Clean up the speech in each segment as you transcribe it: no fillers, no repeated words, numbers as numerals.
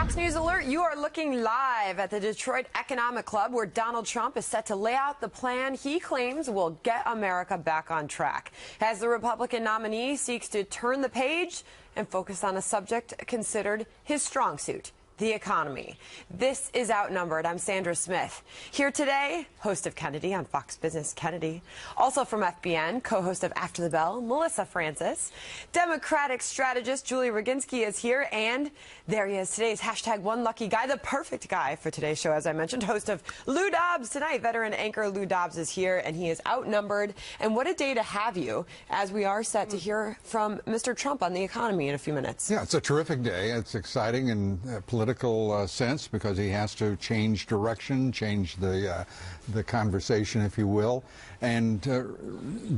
Fox News Alert, you are looking live at the Detroit Economic Club, where Donald Trump is set to lay out the plan he claims will get America back on track. As the Republican nominee seeks to turn the page and focus on a subject considered his strong suit, the economy. This is Outnumbered. I'm Sandra Smith. Here today, host of Kennedy on Fox Business Kennedy. Also from FBN, co-host of After the Bell, Melissa Francis. Democratic strategist Julie Roginski is here, and there he is, today's hashtag one lucky guy, the perfect guy for today's show, as I mentioned, host of Lou Dobbs Tonight. Veteran anchor Lou Dobbs is here, and he is outnumbered. And what a day to have you, as we are set to hear from Mr. Trump on the economy in a few minutes. Yeah, it's a terrific day. It's exciting and political sense, because he has to change direction, change the conversation, if you will, and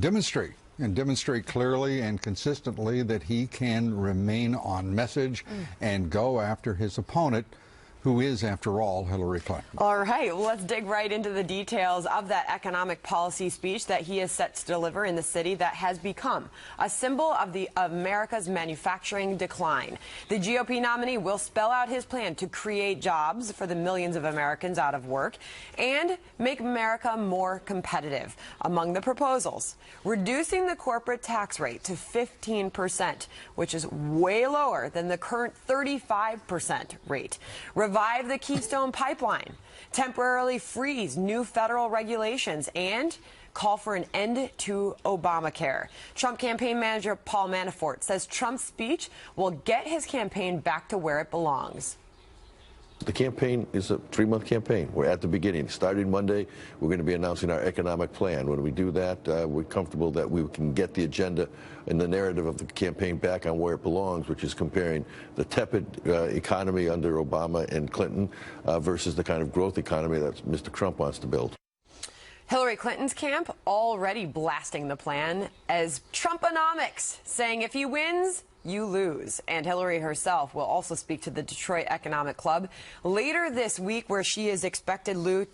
demonstrate clearly and consistently that he can remain on message and go after his opponent, who is, after all, Hillary Clinton. All right, well, let's dig right into the details of that economic policy speech that he is set to deliver in the city that has become a symbol of America's manufacturing decline. The GOP nominee will spell out his plan to create jobs for the millions of Americans out of work and make America more competitive. Among the proposals, reducing the corporate tax rate to 15%, which is way lower than the current 35% rate. Revive the Keystone Pipeline, temporarily freeze new federal regulations, and call for an end to Obamacare. Trump campaign manager Paul Manafort says Trump's speech will get his campaign back to where it belongs. The campaign is a 3-month campaign. We're at the beginning. Starting Monday, we're going to be announcing our economic plan. When we do that, we're comfortable that we can get the agenda and the narrative of the campaign back on where it belongs, which is comparing the tepid economy under Obama and Clinton versus the kind of growth economy that Mr. Trump wants to build. Hillary Clinton's camp already blasting the plan as Trumponomics, saying if he wins, you lose. And Hillary herself will also speak to the Detroit Economic Club later this week, where she is expected, Lou,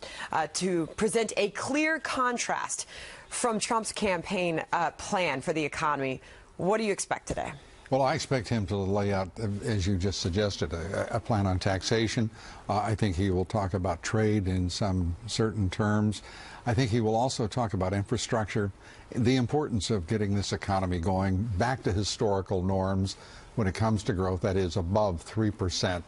to present a clear contrast from Trump's campaign plan for the economy. What do you expect today? Well, I expect him to lay out, as you just suggested, a plan on taxation. I think he will talk about trade in some certain terms. I think he will also talk about infrastructure, the importance of getting this economy going back to historical norms when it comes to growth, that is above 3%.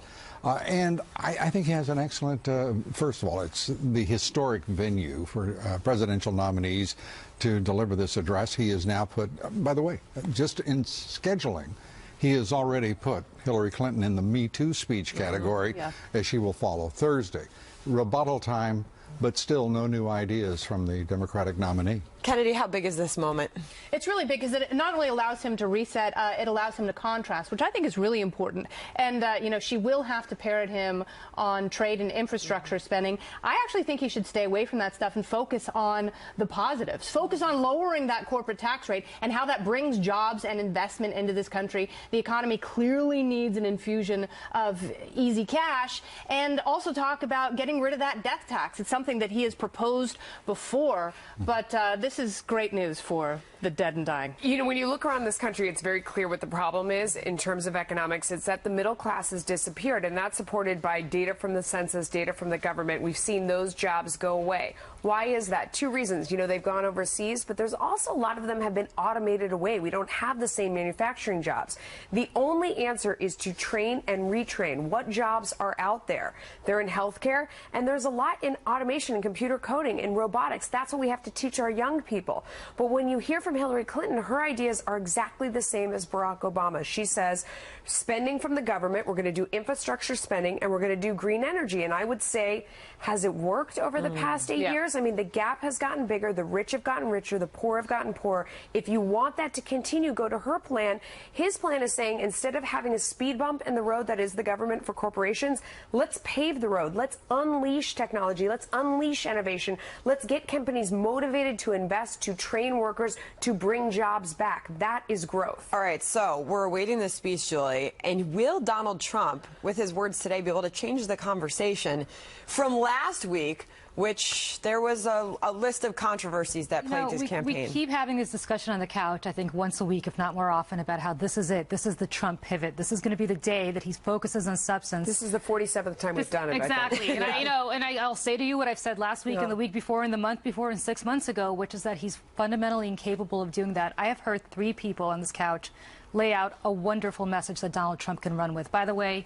And I think he has an excellent, first of all, it's the historic venue for presidential nominees to deliver this address. He is now put, by the way, just in scheduling, he has already put Hillary Clinton in the Me Too speech category, as she will follow Thursday. Rebuttal time, but still no new ideas from the Democratic nominee. Kennedy, how big is this moment? It's really big because it not only allows him to reset, it allows him to contrast, which I think is really important. And, you know, she will have to parrot him on trade and infrastructure spending. I actually think he should stay away from that stuff and focus on the positives. Focus on lowering that corporate tax rate and how that brings jobs and investment into this country. The economy clearly needs an infusion of easy cash. And also talk about getting rid of that death tax. It's something that he has proposed before, but this is great news for the dead and dying. You know, when you look around this country, it's very clear what the problem is in terms of economics. It's that the middle class has disappeared, and that's supported by data from the census, data from the government. We've seen those jobs go away. Why is that? 2 reasons. You know, they've gone overseas, but there's also a lot of them have been automated away. We don't have the same manufacturing jobs. The only answer is to train and retrain. What jobs are out there? They're in healthcare, and there's a lot in automation and computer coding and robotics. That's what we have to teach our young people. But when you hear from Hillary Clinton, her ideas are exactly the same as Barack Obama. She says spending from the government, we're going to do infrastructure spending, and we're going to do green energy. And I would say, has it worked over the past 8 years? I mean, the gap has gotten bigger, the rich have gotten richer, the poor have gotten poorer. If you want that to continue, go to her plan. His plan is saying, instead of having a speed bump in the road that is the government for corporations, let's pave the road. Let's unleash technology. Let's unleash innovation. Let's get companies motivated to invest, to train workers, to bring jobs back. That is growth. All right, so we're awaiting this speech, Julie. And will Donald Trump, with his words today, be able to change the conversation from last week, which there was a list of controversies that plagued his campaign. We keep having this discussion on the couch, I think, once a week, if not more often, about how this is it. This is the Trump pivot. This is going to be the day that he focuses on substance. This is the 47th time we've done it. Exactly. And I'll say to you what I've said last week and the week before and the month before and 6 months ago, which is that he's fundamentally incapable of doing that. I have heard 3 people on this couch lay out a wonderful message that Donald Trump can run with. By the way,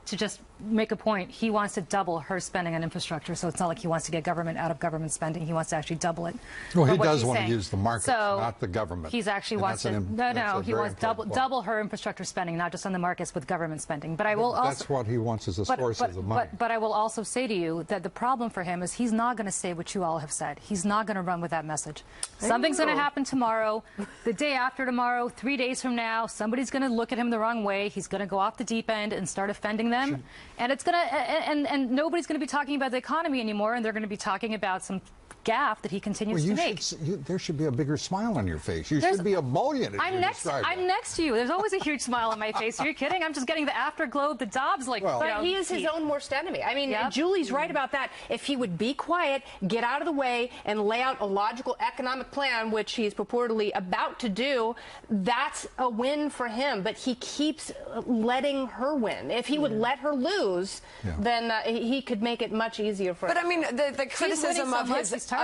to just make a point, he wants to double her spending on infrastructure, so it's not like he wants to get government out of government spending. He wants to actually double it. Well, he does want to use the markets, not the government. He's actually wants to. He wants double her infrastructure spending, not just on the markets with government spending. But I will also. That's what he wants as a source of the money. But I will also say to you that the problem for him is he's not going to say what you all have said. He's not going to run with that message. Something's going to happen tomorrow, the day after tomorrow, 3 days from now. Somebody's going to look at him the wrong way. He's going to go off the deep end and start offending them. And it's going to, and nobody's going to be talking about the economy anymore, and they're going to be talking about some gaffe that he continues to make. There should be a bigger smile on your face. You should be ebullient. I'm next to you. There's always a huge smile on my face. Are you kidding? I'm just getting the afterglow of the Dobbs. But he is his own worst enemy. I mean, Julie's right about that. If he would be quiet, get out of the way, and lay out a logical economic plan, which he's purportedly about to do, that's a win for him. But he keeps letting her win. If he would let her lose, then he could make it much easier for her. But I mean, the criticism of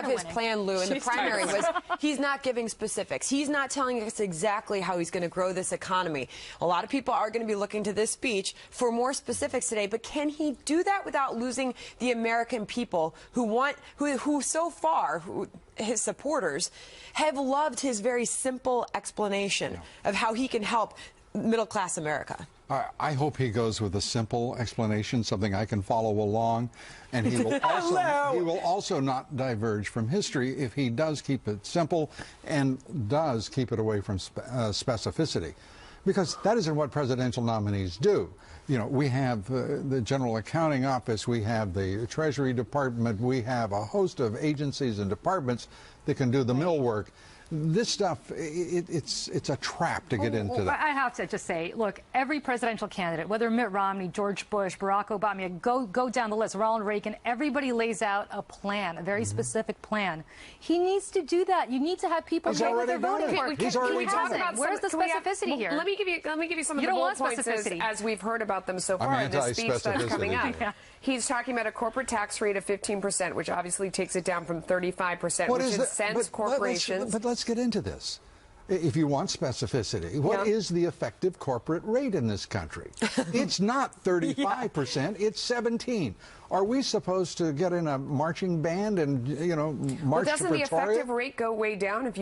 his plan, Lou, in the primary was he's not giving specifics. He's not telling us exactly how he's going to grow this economy. A lot of people are going to be looking to this speech for more specifics today, but can he do that without losing the American people who so far, his supporters, have loved his very simple explanation of how he can help middle-class America? I hope he goes with a simple explanation, something I can follow along, and he will also not diverge from history if he does keep it simple and does keep it away from specificity, because that isn't what presidential nominees do. You know, we have the General Accounting Office, we have the Treasury Department, we have a host of agencies and departments that can do the millwork. This stuff, it's a trap to get into that. I have to just say, look, every presidential candidate, whether Mitt Romney, George Bush, Barack Obama, go down the list, Ronald Reagan, everybody lays out a plan, a very specific plan. He needs to do that. You need to have people know what they're voting for. He's already done it. Where's the specificity here? Let me give you some of the bullet points as we've heard about them so far in this speech that's coming up. He's talking about a corporate tax rate of 15%, which obviously takes it down from 35%, which incents corporations. But let's get into this. If you want specificity, what is the effective corporate rate in this country? It's not 35%, it's 17%. Are we supposed to get in a marching band and, you know, march to Pretoria? Doesn't the effective rate go way down if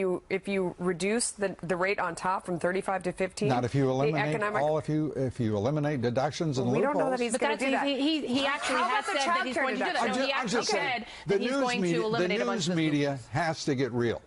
you reduce the rate on top from 35 to 15? Not if you eliminate if you eliminate deductions and loopholes. We don't know that he's going to do that. He actually has said that he's going to do that. He actually said that he's going to eliminate a bunch of the news media has to get real.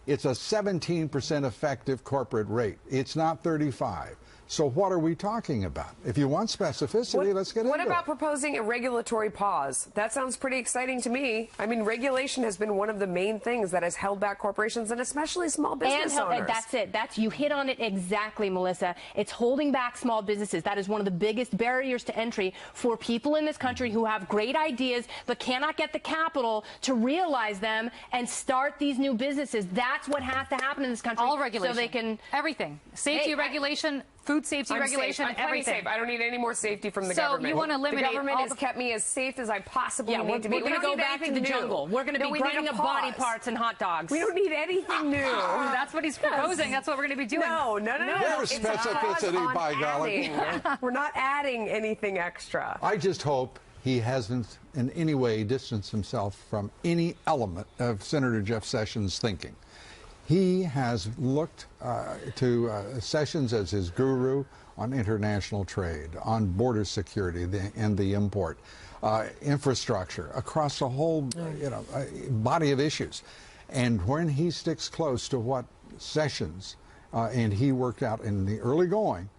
It's a 17% effective corporate rate. It's not 35. So what are we talking about? If you want specificity, let's get into it. What about proposing a regulatory pause? That sounds pretty exciting to me. I mean, regulation has been one of the main things that has held back corporations and especially small business owners. That's it. You hit on it exactly, Melissa. It's holding back small businesses. That is one of the biggest barriers to entry for people in this country who have great ideas but cannot get the capital to realize them and start these new businesses. That's what has to happen in this country. All regulation. So they can... Everything. Safety regulation, food safety regulation, everything. Safe. I don't need any more safety from the government. So you want to eliminate the government has kept me as safe as I possibly need to be. We're going to go back to the jungle. We're going to be grinding up body parts and hot dogs. We don't need anything new. That's what he's proposing. That's what we're going to be doing. No. There's specificity, by golly. We're not adding anything extra. I just hope he hasn't in any way distanced himself from any element of Senator Jeff Sessions' thinking. He has looked to Sessions as his guru on international trade, on border security and the import, infrastructure, across the whole body of issues. And when he sticks close to what Sessions and he worked out in the early going,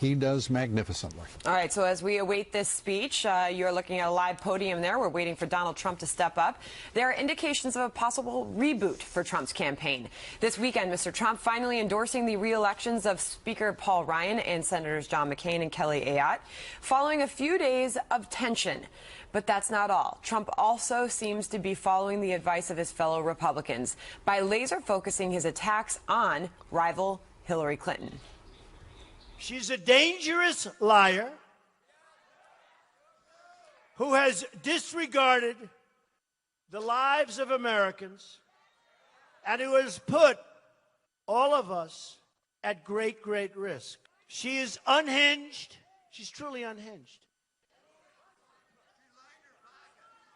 he does magnificently. All right, so as we await this speech, you're looking at a live podium there. We're waiting for Donald Trump to step up. There are indications of a possible reboot for Trump's campaign. This weekend, Mr. Trump finally endorsing the re-elections of Speaker Paul Ryan and Senators John McCain and Kelly Ayotte, following a few days of tension. But that's not all. Trump also seems to be following the advice of his fellow Republicans by laser focusing his attacks on rival Hillary Clinton. She's a dangerous liar who has disregarded the lives of Americans and who has put all of us at great, great risk. She is unhinged. She's truly unhinged.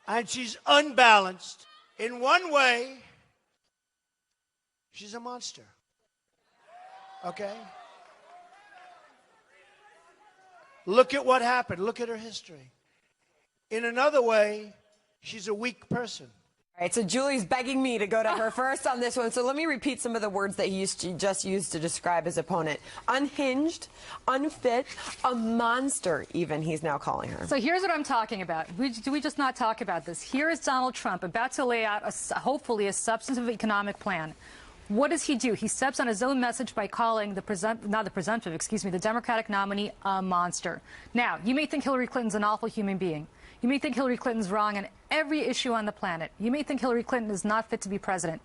And she's unbalanced. In one way, she's a monster. Okay? Look at what happened. Look at her history. In another way, she's a weak person. All right, so Julie's begging me to go to her first on this one. So let me repeat some of the words that he just used to describe his opponent. Unhinged, unfit, a monster, even, he's now calling her. So here's what I'm talking about. Do we just not talk about this? Here is Donald Trump about to lay out, hopefully, a substantive economic plan. What does he do? He steps on his own message by calling the Democratic nominee a monster. Now, you may think Hillary Clinton's an awful human being. You may think Hillary Clinton's wrong on every issue on the planet. You may think Hillary Clinton is not fit to be president.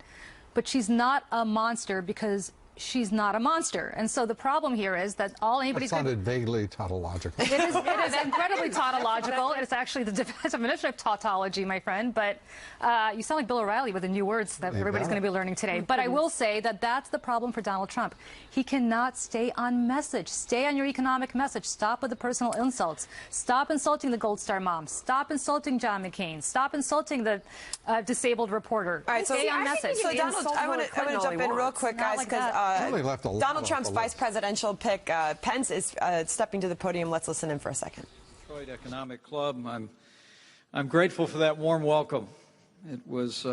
But she's not a monster because she's not a monster. And so the problem here is that all anybody's That sounded vaguely tautological. It is incredibly tautological. It's actually the definition of tautology, my friend. But you sound like Bill O'Reilly with the new words that everybody's going to be learning today. But I will say that that's the problem for Donald Trump. He cannot stay on message. Stay on your economic message. Stop with the personal insults. Stop insulting the Gold Star mom. Stop insulting John McCain. Stop insulting the disabled reporter. All right, so stay on message. So Donald, I want to jump in real quick, guys, because Donald Trump's vice presidential pick, Pence, is stepping to the podium. Let's listen in for a second. Detroit Economic Club. I'm grateful for that warm welcome. It was